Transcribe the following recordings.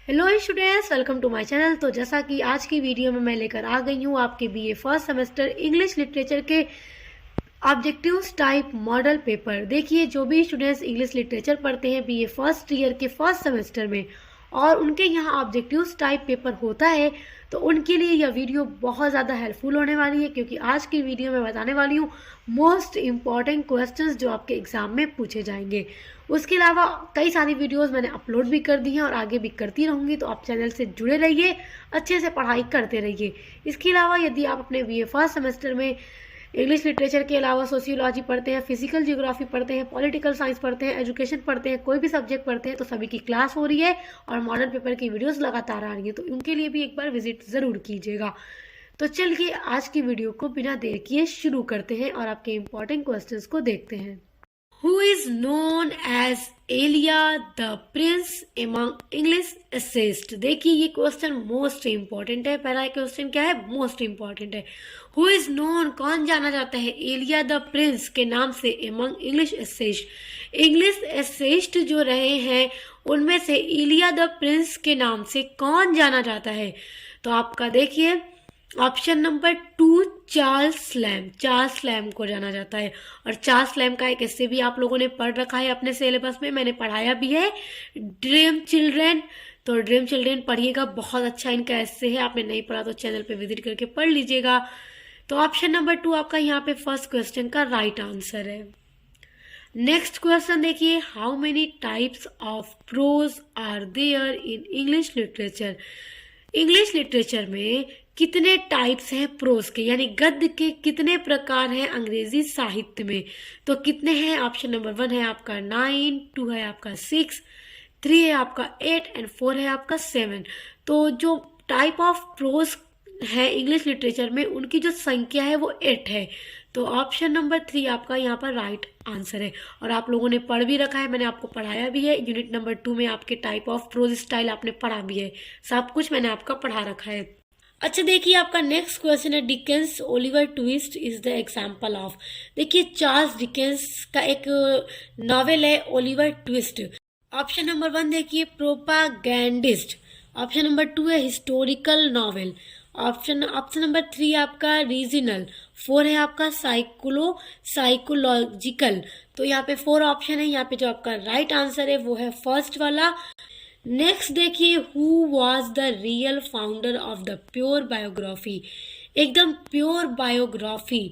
Hello students, welcome to my channel. तो जैसा कि आज की वीडियो में मैं लेकर आ गई हूँ आपके BA first semester English literature के ऑब्जेक्टिव्स टाइप मॉडल पेपर। देखिए, जो भी स्टूडेंट्स इंग्लिश लिटरेचर पढ़ते हैं बीए फर्स्ट ईयर के फर्स्ट सेमेस्टर में और उनके यहाँ ऑब्जेक्टिव्स टाइप पेपर होता है, तो उनके लिए यह वीडियो बहुत ज़्यादा हेल्पफुल होने वाली है, क्योंकि आज की वीडियो में बताने वाली हूँ मोस्ट इम्पॉर्टेंट क्वेश्चंस जो आपके एग्जाम में पूछे जाएंगे। उसके अलावा कई सारी वीडियोस मैंने अपलोड भी कर दी हैं और आगे भी करती रहूँगी, तो आप चैनल से जुड़े रहिए, अच्छे से पढ़ाई करते रहिए। इसके अलावा यदि आप अपने बीए फर्स्ट सेमेस्टर में इंग्लिश लिटरेचर के अलावा सोशियोलॉजी पढ़ते हैं, फिजिकल जियोग्राफी पढ़ते हैं, पॉलिटिकल साइंस पढ़ते हैं, एजुकेशन पढ़ते हैं, कोई भी सब्जेक्ट पढ़ते हैं, तो सभी की क्लास हो रही है और मॉडर्न पेपर की वीडियोस लगातार आ रही है, तो उनके लिए भी एक बार विजिट ज़रूर कीजिएगा। तो चलिए आज की वीडियो को बिना देर किए शुरू करते हैं और आपके इंपॉर्टेंट क्वेश्चंस को देखते हैं। Who is known as Elia the prince among English essayists? देखिए, ये क्वेश्चन मोस्ट इम्पॉर्टेंट है। पहला क्वेश्चन क्या है? मोस्ट इम्पॉर्टेंट है। Who is known, कौन जाना जाता है एलिया द प्रिंस के नाम से among English essayists? English essayist जो रहे हैं उनमें से एलिया द प्रिंस के नाम से कौन जाना जाता है? तो आपका देखिए option number 2 Charles lamb. Charles lamb को जाना जाता है। और चार्ल्स लैम्ब का एक ऐसे भी आप लोगों ने पढ़ रखा है अपने सिलेबस में, मैंने पढ़ाया भी है, ड्रीम चिल्ड्रेन। तो ड्रीम चिल्ड्रेन पढ़िएगा, बहुत अच्छा इनका ऐसे है। आपने नहीं पढ़ा तो चैनल पे विजिट करके पढ़ लीजिएगा। तो ऑप्शन नंबर 2 आपका यहाँ पे फर्स्ट क्वेश्चन का राइट आंसर है। नेक्स्ट क्वेश्चन देखिए, how many types of prose are there in English literature? English literature में कितने टाइप्स हैं प्रोज के, यानी गद्य के कितने प्रकार हैं अंग्रेजी साहित्य में? तो कितने हैं? ऑप्शन नंबर 1 है आपका 9, 2 है आपका 6, 3 है आपका 8 एंड 4 है आपका 7। तो जो टाइप ऑफ प्रोज है इंग्लिश लिटरेचर में उनकी जो संख्या है वो 8 है। तो ऑप्शन नंबर 3 आपका यहाँ पर राइट आंसर है। और आप लोगों ने पढ़ भी रखा है, मैंने आपको पढ़ाया भी है। यूनिट नंबर 2 में आपके टाइप ऑफ प्रोज स्टाइल आपने पढ़ा भी है, सब कुछ मैंने आपका पढ़ा रखा है। अच्छा देखिए, आपका नेक्स्ट क्वेश्चन है, Dickens Oliver twist is the example of. देखिए, चार्ल्स डिकेंस का एक नॉवेल है ओलिवर ट्विस्ट। ऑप्शन नंबर 1 देखिए प्रोपागैंडिस्ट, ऑप्शन नंबर 2 है हिस्टोरिकल नॉवेल, ऑप्शन नंबर 3 आपका रीजनल, 4 है आपका साइकोलॉजिकल। तो यहाँ पे 4 ऑप्शन है। यहाँ पे जो आपका राइट आंसर है वो है फर्स्ट वाला। नेक्स्ट देखिए, who was the real founder of the pure biography? एकदम प्योर बायोग्राफी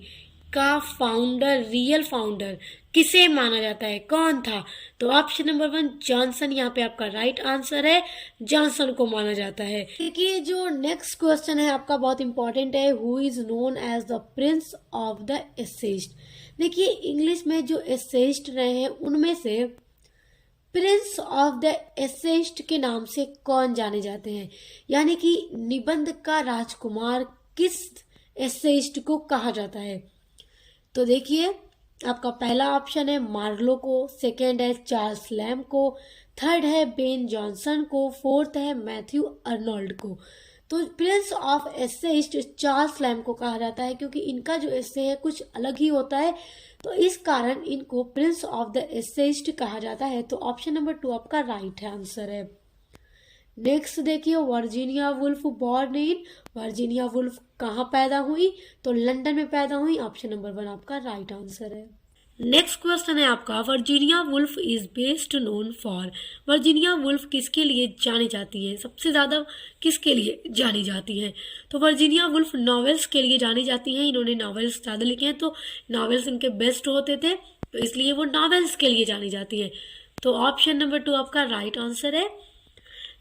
का फाउंडर, रियल फाउंडर किसे माना जाता है, कौन था? तो ऑप्शन नंबर 1 जॉनसन यहाँ पे आपका राइट आंसर है, जॉनसन को माना जाता है। देखिए, जो नेक्स्ट क्वेश्चन है आपका बहुत इंपॉर्टेंट है, who is known as the prince of the essayist? देखिए, इंग्लिश में जो एसेइस्ट रहे हैं उनमें से प्रिंस ऑफ द एसेइस्ट के नाम से कौन जाने जाते हैं, यानी कि निबंध का राजकुमार किस एसेइस्ट को कहा जाता है? तो देखिए, आपका पहला ऑप्शन है मार्लो को, सेकेंड है चार्ल्स लैम्ब को, थर्ड है बेन जॉनसन को, फोर्थ है मैथ्यू अर्नोल्ड को। तो Prince of essayist Charles lamb को कहा जाता है, क्योंकि इनका जो एसे है कुछ अलग ही होता है, तो इस कारण इनको प्रिंस ऑफ द एसेइस्ट कहा जाता है। तो ऑप्शन नंबर 2 आपका राइट आंसर है। नेक्स्ट देखिए, Virginia Woolf born in, Virginia Woolf कहाँ पैदा हुई? तो लंदन में पैदा हुई। ऑप्शन नंबर 1 आपका राइट आंसर है। नेक्स्ट क्वेश्चन है आपका, Virginia Woolf is best known for? Virginia Woolf किसके लिए जानी जाती है, सबसे ज़्यादा किसके लिए जानी जाती है? तो वर्जीनिया वुल्फ नॉवेल्स के लिए जानी जाती हैं। इन्होंने नॉवेल्स ज़्यादा लिखे हैं, तो नॉवेल्स इनके बेस्ट होते थे, तो इसलिए वो नॉवेल्स के लिए जानी जाती है। तो ऑप्शन नंबर 2 आपका राइट आंसर है।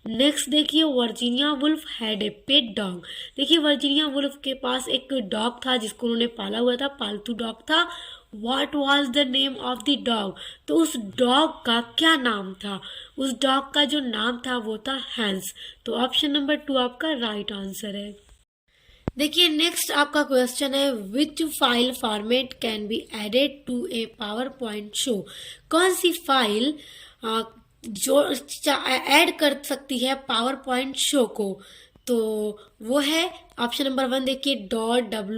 नेक्स्ट देखिए, Virginia Woolf had a pet dog. देखिए, वर्जीनिया वुल्फ के पास एक डॉग था जिसको उन्होंने पाला हुआ था, पालतू डॉग था। What was the name of the dog? तो उस डॉग का क्या नाम था? उस डॉग का जो नाम था वो था हैंस। तो ऑप्शन नंबर 2 आपका राइट आंसर है। देखिए, नेक्स्ट आपका क्वेश्चन है, which file format can be added to a PowerPoint show? कौन सी फाइल जो ऐड कर सकती है पावर पॉइंट शो को? तो वो है ऑप्शन नंबर 1 देखिए .wav,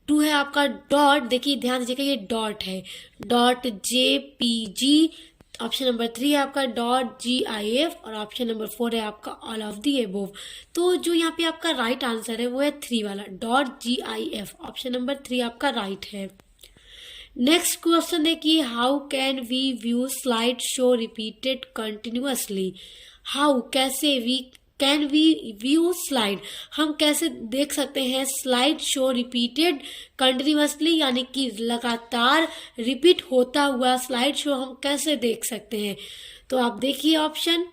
2 है आपका डॉट, देखिए ध्यान दीजिएगा ये डॉट है, .jpg, ऑप्शन नंबर 3 है आपका .gif और ऑप्शन नंबर 4 है आपका ऑल ऑफ दी अबोव। तो जो यहाँ पे आपका राइट आंसर है वो है 3 वाला .gif। ऑप्शन नंबर 3 आपका राइट है। नेक्स्ट क्वेश्चन देखिए, how can we view slide show repeated continuously. How कैसे we can we view slide, हम कैसे देख सकते हैं स्लाइड शो रिपीटेड कंटिन्यूअसली, यानी कि लगातार रिपीट होता हुआ स्लाइड शो हम कैसे देख सकते हैं। तो आप देखिए ऑप्शन,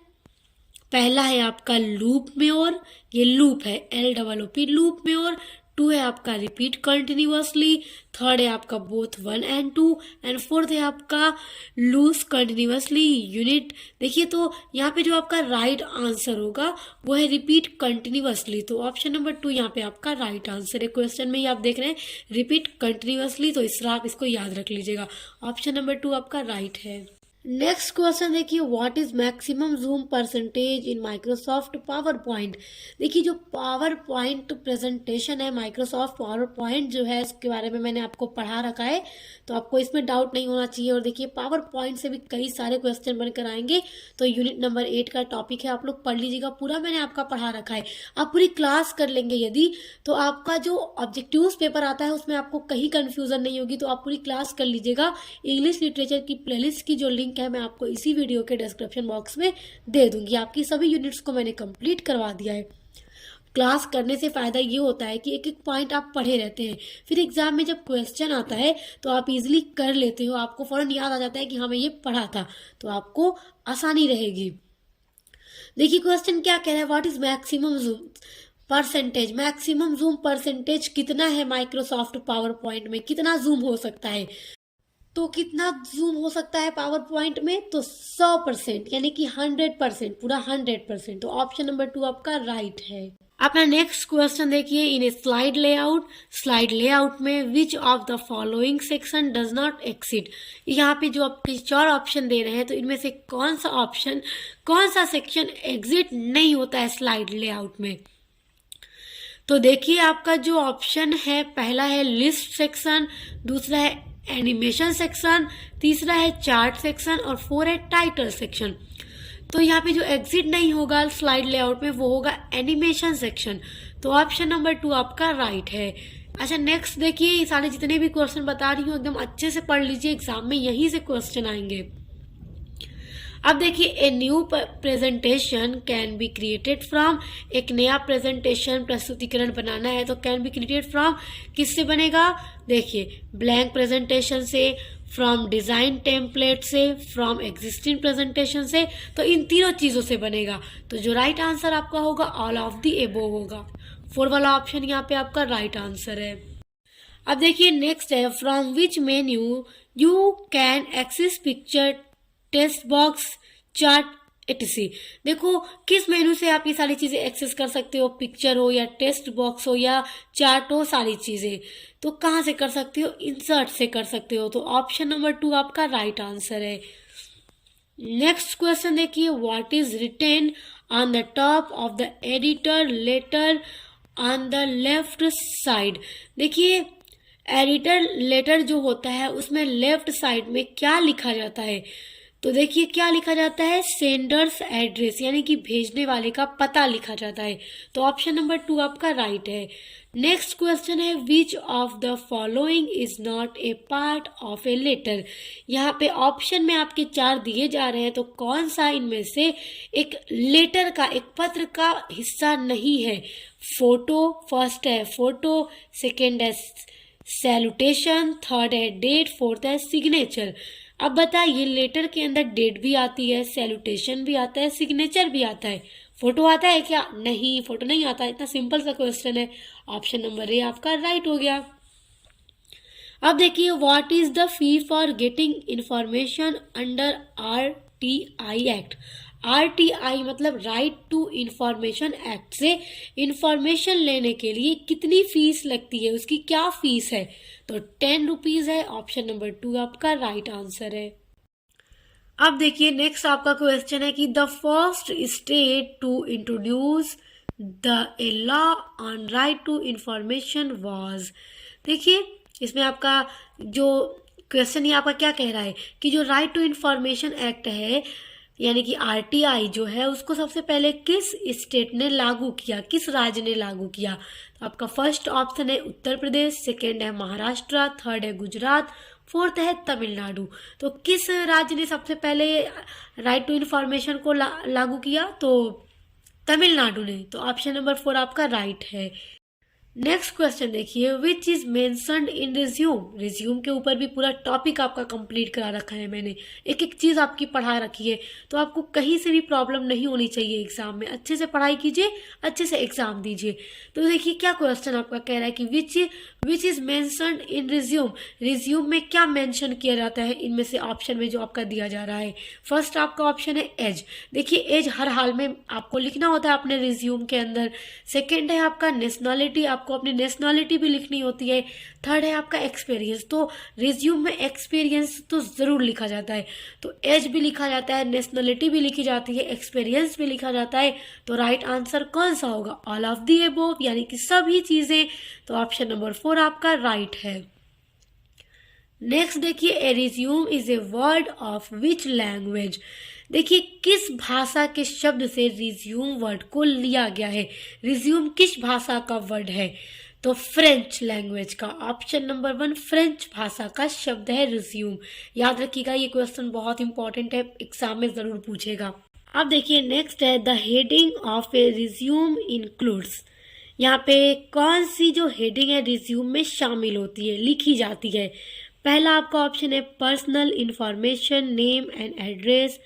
पहला है आपका लूप में और, ये लूप है LOOP लूप में और। 2 है आपका रिपीट कंटिन्यूअसली। 3rd है आपका बोथ 1 and 2 एंड 4th है आपका लूज कंटिन्यूअसली यूनिट। देखिए तो यहाँ पे जो आपका राइट आंसर होगा वो है रिपीट कंटिन्यूअसली। तो ऑप्शन नंबर 2 यहाँ पे आपका राइट आंसर है। क्वेश्चन में ही आप देख रहे हैं रिपीट कंटिन्यूअसली, तो इसलिए आप इसको याद रख लीजिएगा। ऑप्शन नंबर 2 आपका राइट है। नेक्स्ट क्वेश्चन देखिए, what is maximum zoom percentage in Microsoft power point. देखिए जो पावर पॉइंट प्रेजेंटेशन है, माइक्रोसॉफ्ट पावर पॉइंट जो है इसके बारे में मैंने आपको पढ़ा रखा है, तो आपको इसमें डाउट नहीं होना चाहिए। और देखिए पावर पॉइंट से भी कई सारे क्वेश्चन बनकर आएंगे, तो यूनिट नंबर 8 का टॉपिक है, आप लोग पढ़ लीजिएगा, पूरा मैंने आपका पढ़ा रखा है। आप पूरी क्लास कर लेंगे यदि, तो आपका जो ऑब्जेक्टिव्स पेपर आता है उसमें आपको कहीं कंफ्यूजन नहीं होगी। तो आप पूरी क्लास कर लीजिएगा। इंग्लिश लिटरेचर की प्लेलिस्ट की जो लिंक है मैं आपको इसी वीडियो के डिस्क्रिप्शन बॉक्स में दे दूंगी। आपकी सभी यूनिट्स को मैंने कंप्लीट करवा दिया है। क्लास करने से फायदा ये होता है कि एक एक पॉइंट आप पढ़े रहते हैं, फिर एग्जाम में जब क्वेश्चन आता है तो आप इजीली कर लेते हो, आपको फौरन याद आ जाता है कि हाँ मैं ये पढ़ा था, तो आपको आसानी रहेगी। देखिए क्वेश्चन क्या कह रहा है, what is maximum zoom percentage. Maximum zoom percentage कितना है माइक्रोसॉफ्ट पावर पॉइंट में, कितना जूम हो सकता है। तो कितना जूम हो सकता है पावर पॉइंट में, तो 100%, यानी कि 100%, पूरा 100%। तो ऑप्शन नंबर 2 आपका राइट है। अपना नेक्स्ट क्वेश्चन देखिए, इन ए स्लाइड लेआउट, स्लाइड लेआउट में विच of the following section does not exceed. यहाँ पे जो आपके 4 ऑप्शन दे रहे हैं, तो इनमें से कौन सा ऑप्शन, कौन सा सेक्शन एग्जिट नहीं होता है स्लाइड लेआउट में। तो देखिए आपका जो ऑप्शन है, पहला है लिस्ट सेक्शन, दूसरा है एनिमेशन सेक्शन, तीसरा है चार्ट सेक्शन और 4 है टाइटल सेक्शन। तो यहाँ पे जो एग्जिट नहीं होगा स्लाइड लेआउट में वो होगा एनिमेशन सेक्शन। तो ऑप्शन नंबर 2 आपका राइट है। अच्छा नेक्स्ट देखिए, ये सारे जितने भी क्वेश्चन बता रही हूँ एकदम अच्छे से पढ़ लीजिए, एग्जाम में यहीं से क्वेश्चन आएंगे। अब देखिए, a new presentation can be created from, एक नया प्रेजेंटेशन प्रस्तुतिकरण बनाना है तो कैन बी क्रिएटेड फ्रॉम किससे बनेगा। देखिए ब्लैंक प्रेजेंटेशन से, फ्रॉम डिजाइन टेम्पलेट से, फ्रॉम एग्जिस्टिंग प्रेजेंटेशन से, तो इन तीनों चीजों से बनेगा। तो जो राइट आंसर आपका होगा ऑल ऑफ दी एबोव होगा। 4 वाला ऑप्शन यहाँ पे आपका राइट आंसर है। अब देखिए नेक्स्ट है, from which menu you can access picture, text box, chart etc। देखो किस मेनू से आप ये सारी चीजें एक्सेस कर सकते हो, पिक्चर हो या टेक्स्ट बॉक्स हो या चार्ट हो, सारी चीजें तो कहाँ से कर सकते हो, इंसर्ट से कर सकते हो। तो ऑप्शन नंबर 2 आपका राइट आंसर है। नेक्स्ट क्वेश्चन देखिए, what is written on the top of the editor letter on the left side. देखिए एडिटर लेटर जो होता है उसमें लेफ्ट साइड में क्या लिखा जाता है, तो देखिए क्या लिखा जाता है, सेंडर्स एड्रेस, यानी कि भेजने वाले का पता लिखा जाता है। तो ऑप्शन नंबर 2 आपका राइट है। नेक्स्ट क्वेश्चन है, which of the following is not a part of a letter. यहाँ पे ऑप्शन में आपके 4 दिए जा रहे हैं, तो कौन सा इनमें से एक लेटर का, एक पत्र का हिस्सा नहीं है। फोटो, फर्स्ट है फोटो, सेकेंड है सैल्यूटेशन, थर्ड है डेट, फोर्थ है सिग्नेचर। अब बताइए लेटर के अंदर डेट भी आती है, सैल्यूटेशन भी आता है, सिग्नेचर भी आता है, फोटो आता है क्या, नहीं फोटो नहीं आता। इतना सिंपल सा क्वेश्चन है। ऑप्शन नंबर ए आपका राइट हो गया। अब देखिए, what is the fee for getting information under RTI act. RTI मतलब राइट टू इंफॉर्मेशन एक्ट से इंफॉर्मेशन लेने के लिए कितनी फीस लगती है, उसकी क्या फीस है, तो 10 रुपीज है। ऑप्शन नंबर 2 आपका राइट आंसर है। अब देखिए नेक्स्ट आपका क्वेश्चन है कि the first state to introduce the a law on right to information was. देखिए इसमें आपका जो क्वेश्चन ये आपका क्या कह रहा है कि जो राइट टू इंफॉर्मेशन एक्ट है यानी कि आरटीआई जो है उसको सबसे पहले किस स्टेट ने लागू किया, किस राज्य ने लागू किया। तो आपका फर्स्ट ऑप्शन है उत्तर प्रदेश, सेकेंड है महाराष्ट्र, थर्ड है गुजरात, फोर्थ है तमिलनाडु। तो किस राज्य ने सबसे पहले राइट टू इंफॉर्मेशन को लागू किया? तो तमिलनाडु ने। तो ऑप्शन नंबर 4 आपका राइट है। नेक्स्ट क्वेश्चन देखिए, which is mentioned in resume. Resume के ऊपर भी पूरा टॉपिक आपका कंप्लीट करा रखा है मैंने, एक एक चीज आपकी पढ़ा रखी है, तो आपको कहीं से भी प्रॉब्लम नहीं होनी चाहिए एग्जाम में। अच्छे से पढ़ाई कीजिए, अच्छे से एग्जाम दीजिए। तो देखिए क्या क्वेश्चन आपका कह रहा है कि which is mentioned in resume. Resume में क्या मेंशन किया जाता है इनमें से ऑप्शन में जो आपका दिया जा रहा है। फर्स्ट आपका ऑप्शन है एज। देखिए एज हर हाल में आपको लिखना होता है अपने रिज्यूम के अंदर। सेकेंड है आपका नेशनलिटी, आपको अपनी नेशनलिटी भी लिखनी होती है। थर्ड है आपका एक्सपीरियंस। तो रिज्यूम में एक्सपीरियंस तो जरूर लिखा जाता है, तो एज भी लिखा जाता है, नेशनलिटी भी लिखी जाती है, एक्सपीरियंस भी लिखा जाता है। तो राइट आंसर कौन सा होगा? ऑल ऑफ दी अबोव, यानी कि सभी चीजें। तो ऑप्शन नंबर 4 आपका राइट है। नेक्स्ट देखिए, a resume is a word of which language. देखिए किस भाषा के शब्द से रिज्यूम वर्ड को लिया गया है। रिज्यूम किस भाषा का वर्ड है? तो फ्रेंच लैंग्वेज का। ऑप्शन नंबर 1 फ्रेंच भाषा का शब्द है रिज्यूम। याद रखिएगा, ये क्वेश्चन बहुत इंपॉर्टेंट है, एग्जाम में जरूर पूछेगा। अब देखिए नेक्स्ट है, the heading of A resume includes. यहाँ पे कौन सी जो हेडिंग है रिज्यूम में शामिल होती है, लिखी जाती है। पहला आपका ऑप्शन है personal information, name and address.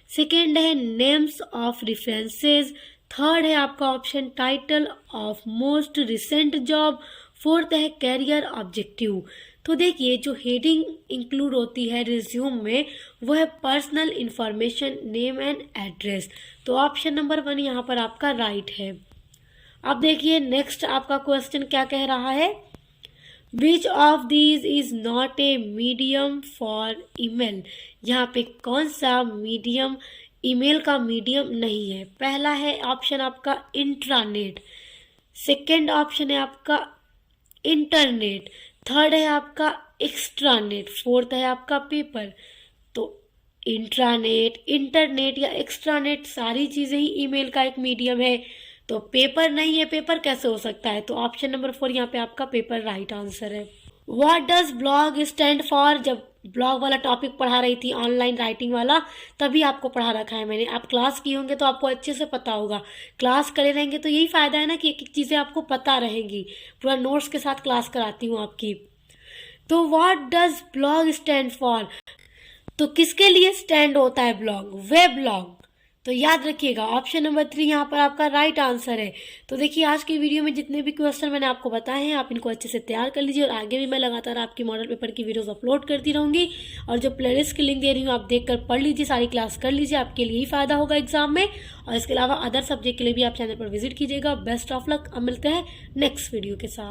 Second है नेम्स ऑफ रेफरेंसेस। थर्ड है आपका option title of most recent job. Fourth है कैरियर ऑब्जेक्टिव। तो देखिए जो हेडिंग इंक्लूड होती है रिज्यूम में वो है personal information, name and address. तो ऑप्शन नंबर 1 यहाँ पर आपका राइट है। अब देखिए नेक्स्ट आपका क्वेश्चन क्या कह रहा है, which of these is not a medium for email. यहाँ पे कौन सा मीडियम ईमेल का मीडियम नहीं है। पहला है ऑप्शन आपका इंट्रानेट, सेकेंड ऑप्शन है आपका इंटरनेट, थर्ड है आपका एक्स्ट्रानेट, फोर्थ है आपका पेपर। तो इंट्रानेट, इंटरनेट या एक्स्ट्रानेट सारी चीजें ही ईमेल का एक मीडियम है, तो पेपर नहीं है। पेपर कैसे हो सकता है? तो ऑप्शन नंबर 4 यहाँ पे आपका पेपर राइट आंसर है। What does blog stand for. जब ब्लॉग वाला टॉपिक पढ़ा रही थी ऑनलाइन राइटिंग वाला, तभी आपको पढ़ा रखा है मैंने। आप क्लास किए होंगे तो आपको अच्छे से पता होगा। क्लास करे रहेंगे तो यही फायदा है ना कि एक एक चीजें आपको पता रहेंगी। पूरा नोट्स के साथ क्लास कराती हूँ आपकी। तो what does blog stand for. तो किसके लिए स्टैंड होता है ब्लॉग? Web blog. तो याद रखिएगा ऑप्शन नंबर 3 यहाँ पर आपका राइट आंसर है। तो देखिए आज की वीडियो में जितने भी क्वेश्चन मैंने आपको बताए हैं आप इनको अच्छे से तैयार कर लीजिए, और आगे भी मैं लगातार आपकी मॉडल पेपर की वीडियोस अपलोड करती रहूंगी। और जो प्लेलिस्ट की लिंक दे रही हूँ आप देखकर पढ़ लीजिए, सारी क्लास कर लीजिए, आपके लिए ही फायदा होगा एग्जाम में। और इसके अलावा अदर सब्जेक्ट के लिए भी आप चैनल पर विजिट कीजिएगा। Best of luck. अब मिलते हैं नेक्स्ट वीडियो के साथ।